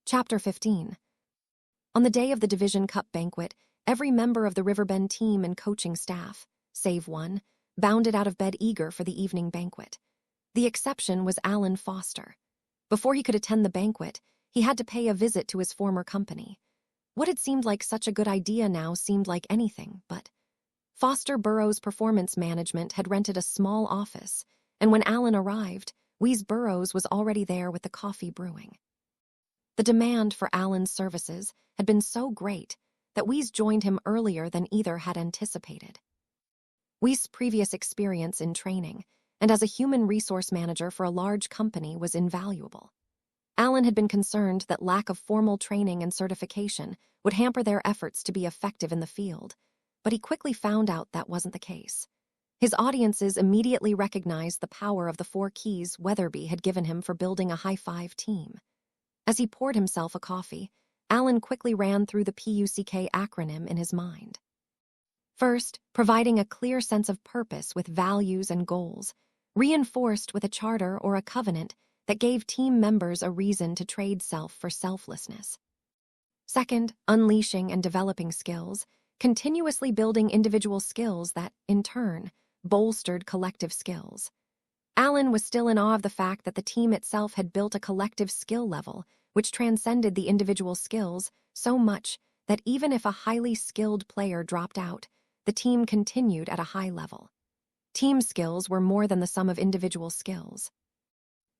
Chapter 15. On the day of the Division Cup banquet, every member of the Riverbend team and coaching staff, save one, bounded out of bed eager for the evening banquet. The exception was Alan Foster. Before he could attend the banquet, he had to pay a visit to his former company. What had seemed like such a good idea now seemed like anything but. Foster Burroughs Performance Management had rented a small office, and when Alan arrived, Wes Burroughs was already there with the coffee brewing. The demand for Alan's services had been so great that Wes joined him earlier than either had anticipated. Wes' previous experience in training and as a human resource manager for a large company was invaluable. Alan had been concerned that lack of formal training and certification would hamper their efforts to be effective in the field, but he quickly found out that wasn't the case. His audiences immediately recognized the power of the 4 keys Weatherby had given him for building a high-five team. As he poured himself a coffee, Alan quickly ran through the PUCK acronym in his mind. First, providing a clear sense of purpose with values and goals, reinforced with a charter or a covenant that gave team members a reason to trade self for selflessness. Second, unleashing and developing skills, continuously building individual skills that, in turn, bolstered collective skills. Alan was still in awe of the fact that the team itself had built a collective skill level which transcended the individual skills so much that even if a highly skilled player dropped out, the team continued at a high level. Team skills were more than the sum of individual skills.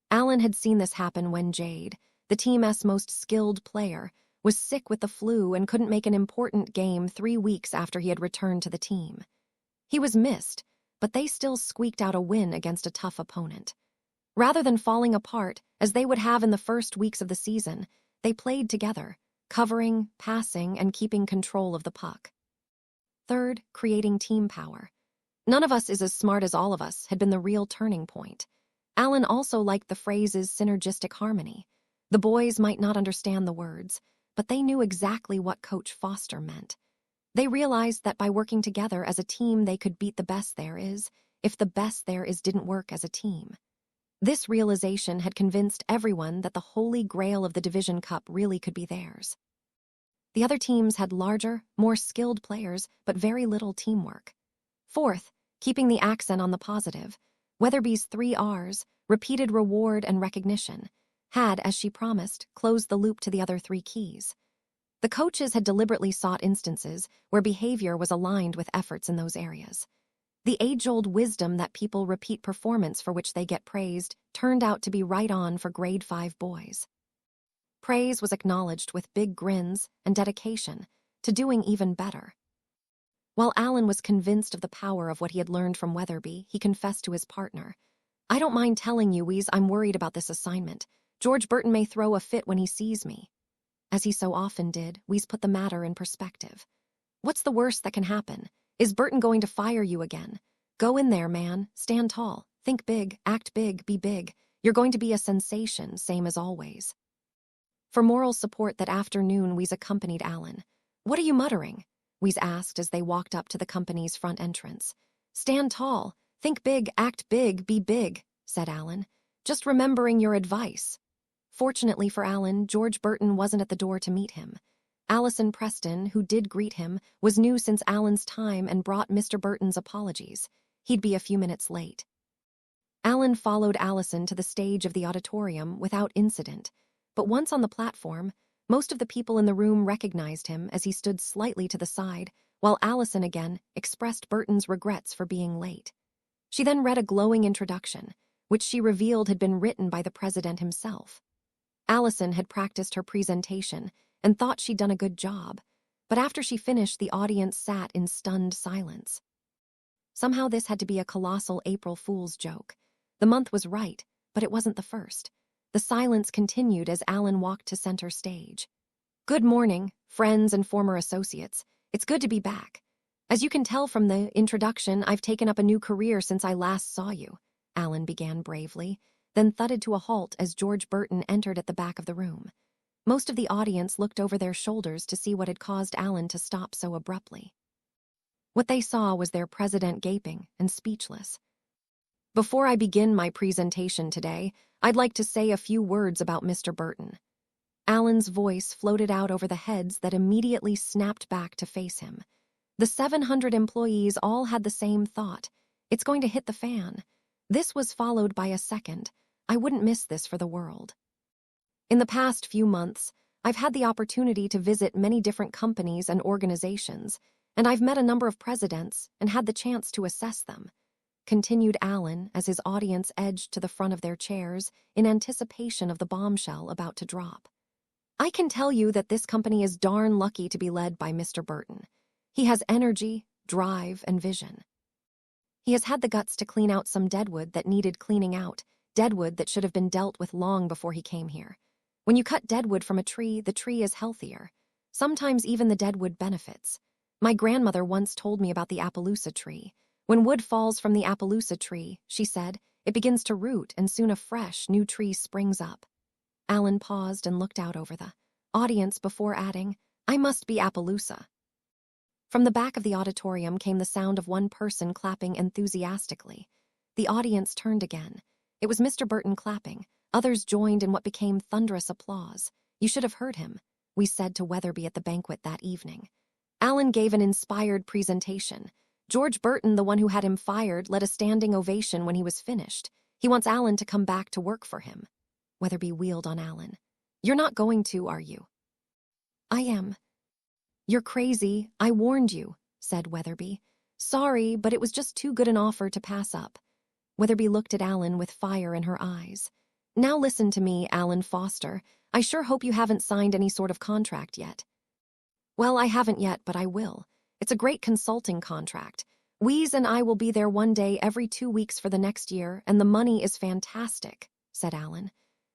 Alan had seen this happen when Jade, the team's most skilled player, was sick with the flu and couldn't make an important game 3 weeks after he had returned to the team. He was missed, but they still squeaked out a win against a tough opponent. Rather than falling apart, as they would have in the first weeks of the season, they played together, covering, passing, and keeping control of the puck. Third, creating team power. None of us is as smart as all of us had been the real turning point. Alan also liked the phrase's synergistic harmony. The boys might not understand the words, but they knew exactly what Coach Foster meant. They realized that by working together as a team they could beat the best there is, if the best there is didn't work as a team. This realization had convinced everyone that the holy grail of the Division Cup really could be theirs. The other teams had larger, more skilled players, but very little teamwork. Fourth, keeping the accent on the positive, Weatherby's 3 R's, repeated reward and recognition, had, as she promised, closed the loop to the other 3 keys. The coaches had deliberately sought instances where behavior was aligned with efforts in those areas. The age-old wisdom that people repeat performance for which they get praised turned out to be right on for grade 5 boys. Praise was acknowledged with big grins and dedication to doing even better. While Alan was convinced of the power of what he had learned from Weatherby, he confessed to his partner, "I don't mind telling you, Wes, I'm worried about this assignment. George Burton may throw a fit when he sees me." As he so often did, Wes put the matter in perspective. "What's the worst that can happen? Is Burton going to fire you again? Go in there, man. Stand tall. Think big. Act big. Be big. You're going to be a sensation, same as always." For moral support that afternoon, Wes accompanied Alan. "What are you muttering?" Wes asked as they walked up to the company's front entrance. "Stand tall. Think big. Act big. Be big," said Alan. "Just remembering your advice." Fortunately for Alan, George Burton wasn't at the door to meet him. Allison Preston, who did greet him, was new since Alan's time and brought Mr. Burton's apologies. He'd be a few minutes late. Alan followed Allison to the stage of the auditorium without incident, but once on the platform, most of the people in the room recognized him as he stood slightly to the side, while Allison again expressed Burton's regrets for being late. She then read a glowing introduction, which she revealed had been written by the president himself. Allison had practiced her presentation and thought she'd done a good job, but after she finished, the audience sat in stunned silence. Somehow this had to be a colossal April Fool's joke. The month was right, but it wasn't the first. The silence continued as Alan walked to center stage. "Good morning, friends and former associates. It's good to be back. As you can tell from the introduction, I've taken up a new career since I last saw you," Alan began bravely, then thudded to a halt as George Burton entered at the back of the room. Most of the audience looked over their shoulders to see what had caused Alan to stop so abruptly. What they saw was their president gaping and speechless. "Before I begin my presentation today, I'd like to say a few words about Mr. Burton." Alan's voice floated out over the heads that immediately snapped back to face him. The 700 employees all had the same thought. It's going to hit the fan. This was followed by a second. I wouldn't miss this for the world. In the past few months, I've had the opportunity to visit many different companies and organizations, and I've met a number of presidents and had the chance to assess them, continued Alan as his audience edged to the front of their chairs in anticipation of the bombshell about to drop. I can tell you that this company is darn lucky to be led by Mr. Burton. He has energy, drive, and vision. He has had the guts to clean out some deadwood that needed cleaning out, deadwood that should have been dealt with long before he came here. When you cut deadwood from a tree, the tree is healthier. Sometimes even the deadwood benefits. My grandmother once told me about the Appaloosa tree. When wood falls from the Appaloosa tree, she said, it begins to root and soon a fresh, new tree springs up. Alan paused and looked out over the audience before adding, I must be Appaloosa. From the back of the auditorium came the sound of one person clapping enthusiastically. The audience turned again. It was Mr. Burton clapping. Others joined in what became thunderous applause. You should have heard him, we said to Weatherby at the banquet that evening. Alan gave an inspired presentation. George Burton, the one who had him fired, led a standing ovation when he was finished. He wants Alan to come back to work for him. Weatherby wheeled on Alan. You're not going to, are you? I am. You're crazy. I warned you, said Weatherby. Sorry, but it was just too good an offer to pass up. Weatherby looked at Alan with fire in her eyes. Now listen to me, Alan Foster. I sure hope you haven't signed any sort of contract yet. Well, I haven't yet, but I will. It's a great consulting contract. Wheeze and I will be there one day every 2 weeks for the next year, and the money is fantastic, said Alan.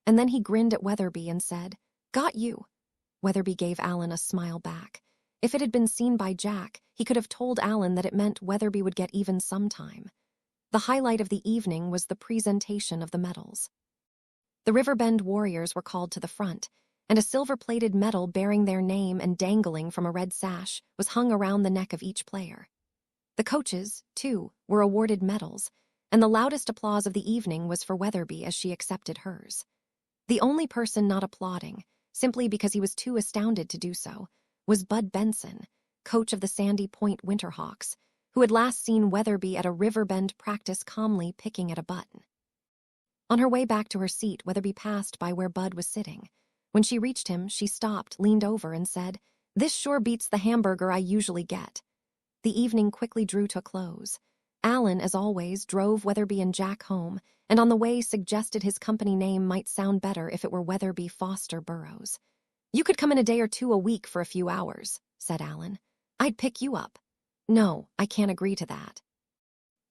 And then he grinned at Weatherby and said, Got you. Weatherby gave Alan a smile back. If it had been seen by Jack, he could have told Alan that it meant Weatherby would get even sometime. The highlight of the evening was the presentation of the medals. The Riverbend Warriors were called to the front, and a silver-plated medal bearing their name and dangling from a red sash was hung around the neck of each player. The coaches, too, were awarded medals, and the loudest applause of the evening was for Weatherby as she accepted hers. The only person not applauding, simply because he was too astounded to do so, was Bud Benson, coach of the Sandy Point Winterhawks, who had last seen Weatherby at a Riverbend practice calmly picking at a button. On her way back to her seat, Weatherby passed by where Bud was sitting. When she reached him, she stopped, leaned over, and said, This sure beats the hamburger I usually get. The evening quickly drew to a close. Alan, as always, drove Weatherby and Jack home, and on the way suggested his company name might sound better if it were Weatherby Foster Burrows. You could come in a day or two a week for a few hours, said Alan. I'd pick you up. No, I can't agree to that.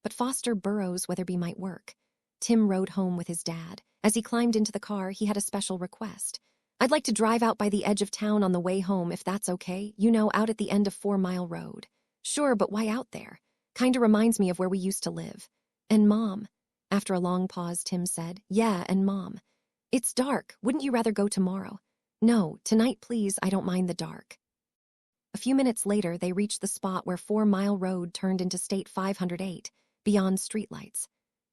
But Foster Burrows Weatherby might work. Tim rode home with his dad. As he climbed into the car, he had a special request. I'd like to drive out by the edge of town on the way home if that's okay, out at the end of 4 Mile Road. Sure, but why out there? Kinda reminds me of where we used to live. And Mom. After a long pause, Tim said, Yeah, and Mom. It's dark. Wouldn't you rather go tomorrow? No, tonight please, I don't mind the dark. A few minutes later, they reached the spot where 4 Mile Road turned into State 508, beyond streetlights.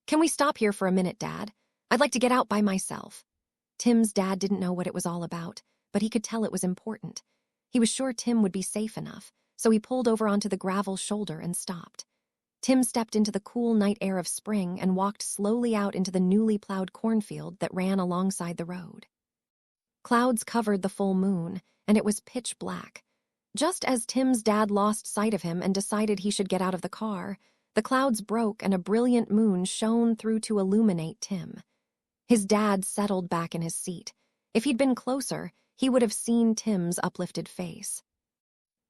Can we stop here for a minute, Dad? I'd like to get out by myself. Tim's dad didn't know what it was all about, but he could tell it was important. He was sure Tim would be safe enough, so he pulled over onto the gravel shoulder and stopped. Tim stepped into the cool night air of spring and walked slowly out into the newly plowed cornfield that ran alongside the road. Clouds covered the full moon, and it was pitch black. Just as Tim's dad lost sight of him and decided he should get out of the car, the clouds broke and a brilliant moon shone through to illuminate Tim. His dad settled back in his seat. If he'd been closer, he would have seen Tim's uplifted face.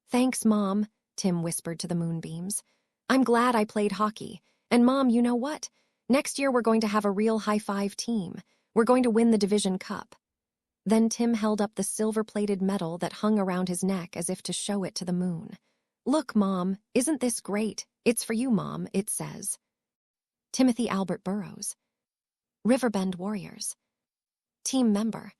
Thanks, Mom, Tim whispered to the moonbeams. I'm glad I played hockey. And Mom, you know what? Next year we're going to have a real high-five team. We're going to win the Division Cup. Then Tim held up the silver-plated medal that hung around his neck as if to show it to the moon. Look, Mom, isn't this great? It's for you, Mom, it says. Timothy Albert Burrows. Riverbend Warriors. Team member.